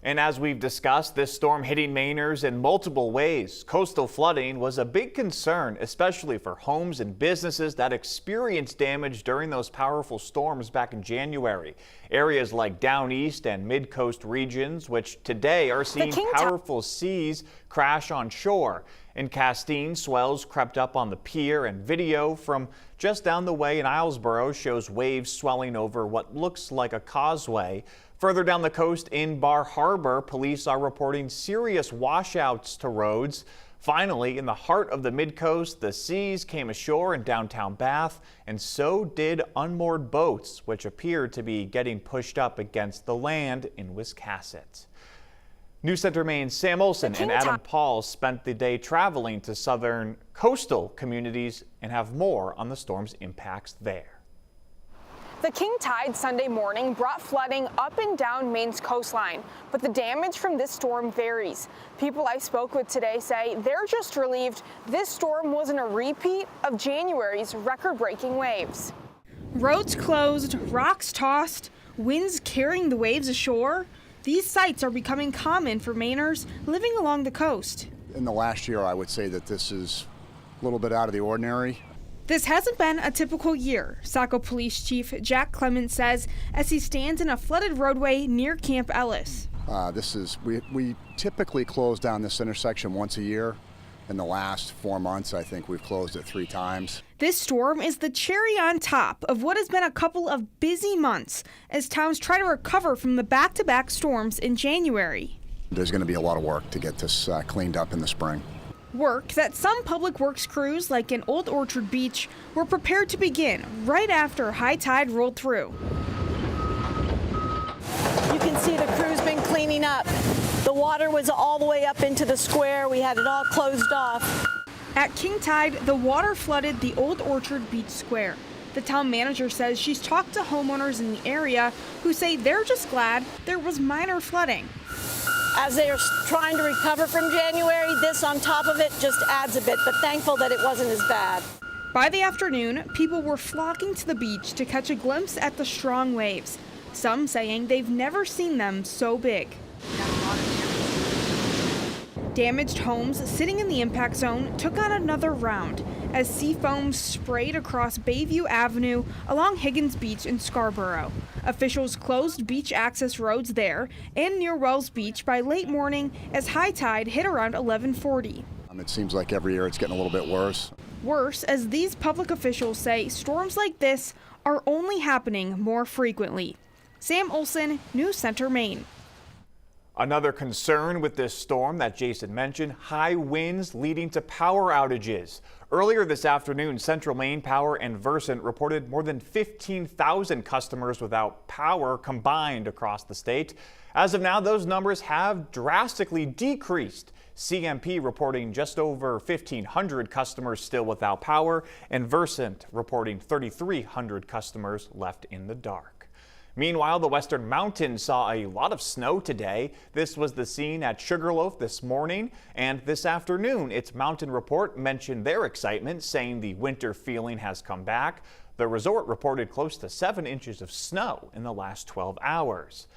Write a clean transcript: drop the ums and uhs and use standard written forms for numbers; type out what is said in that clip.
And as we've discussed, this storm hitting Mainers in multiple ways. Coastal flooding was a big concern, especially for homes and businesses that experienced damage during those powerful storms back in January. Areas like down east and mid-coast regions, which today are seeing powerful seas crash on shore. In Castine, swells crept up on the pier, and video from just down the way in Islesboro shows waves swelling over what looks like a causeway. Further down the coast in Bar Harbor, police are reporting serious washouts to roads. Finally, in the heart of the mid-coast, the seas came ashore in downtown Bath, and so did unmoored boats, which appeared to be getting pushed up against the land in Wiscasset. News Center Maine's Sam Olson and Adam Paul spent the day traveling to southern coastal communities and have more on the storm's impacts there. The king tide Sunday morning brought flooding up and down Maine's coastline, but the damage from this storm varies. People I spoke with today say they're just relieved this storm wasn't a repeat of January's record-breaking waves. Roads closed, rocks tossed, winds carrying the waves ashore. These sights are becoming common for Mainers living along the coast. In the last year, I would say that this is a little bit out of the ordinary. This hasn't been a typical year, Saco Police Chief Jack Clements says as he stands in a flooded roadway near Camp Ellis. We typically close down this intersection once a year. In the last 4 months, I think we've closed it 3 times. This storm is the cherry on top of what has been a couple of busy months as towns try to recover from the back-to-back storms in January. There's going to be a lot of work to get this cleaned up in the spring. Work that some public works crews, like in Old Orchard Beach, were prepared to begin right after high tide rolled through. You can see the crew's been cleaning up. The water was all the way up into the square. We had it all closed off. At king tide, the water flooded the Old Orchard Beach Square. The town manager says she's talked to homeowners in the area who say they're just glad there was minor flooding. As they are trying to recover from January, this on top of it just adds a bit, but thankful that it wasn't as bad. By the afternoon, people were flocking to the beach to catch a glimpse at the strong waves, some saying they've never seen them so big. Damaged homes sitting in the impact zone took on another round as sea foam sprayed across Bayview Avenue along Higgins Beach in Scarborough. Officials closed beach access roads there and near Wells Beach by late morning as high tide hit around 11:40. It seems like every year it's getting a little bit worse. Worse, as these public officials say storms like this are only happening more frequently. Sam Olson, News Center, Maine. Another concern with this storm that Jason mentioned, high winds leading to power outages. Earlier this afternoon, Central Maine Power and Versant reported more than 15,000 customers without power combined across the state. As of now, those numbers have drastically decreased. CMP reporting just over 1,500 customers still without power, and Versant reporting 3,300 customers left in the dark. Meanwhile, the Western Mountains saw a lot of snow today. This was the scene at Sugarloaf this morning, and this afternoon, its Mountain Report mentioned their excitement, saying the winter feeling has come back. The resort reported close to 7 inches of snow in the last 12 hours.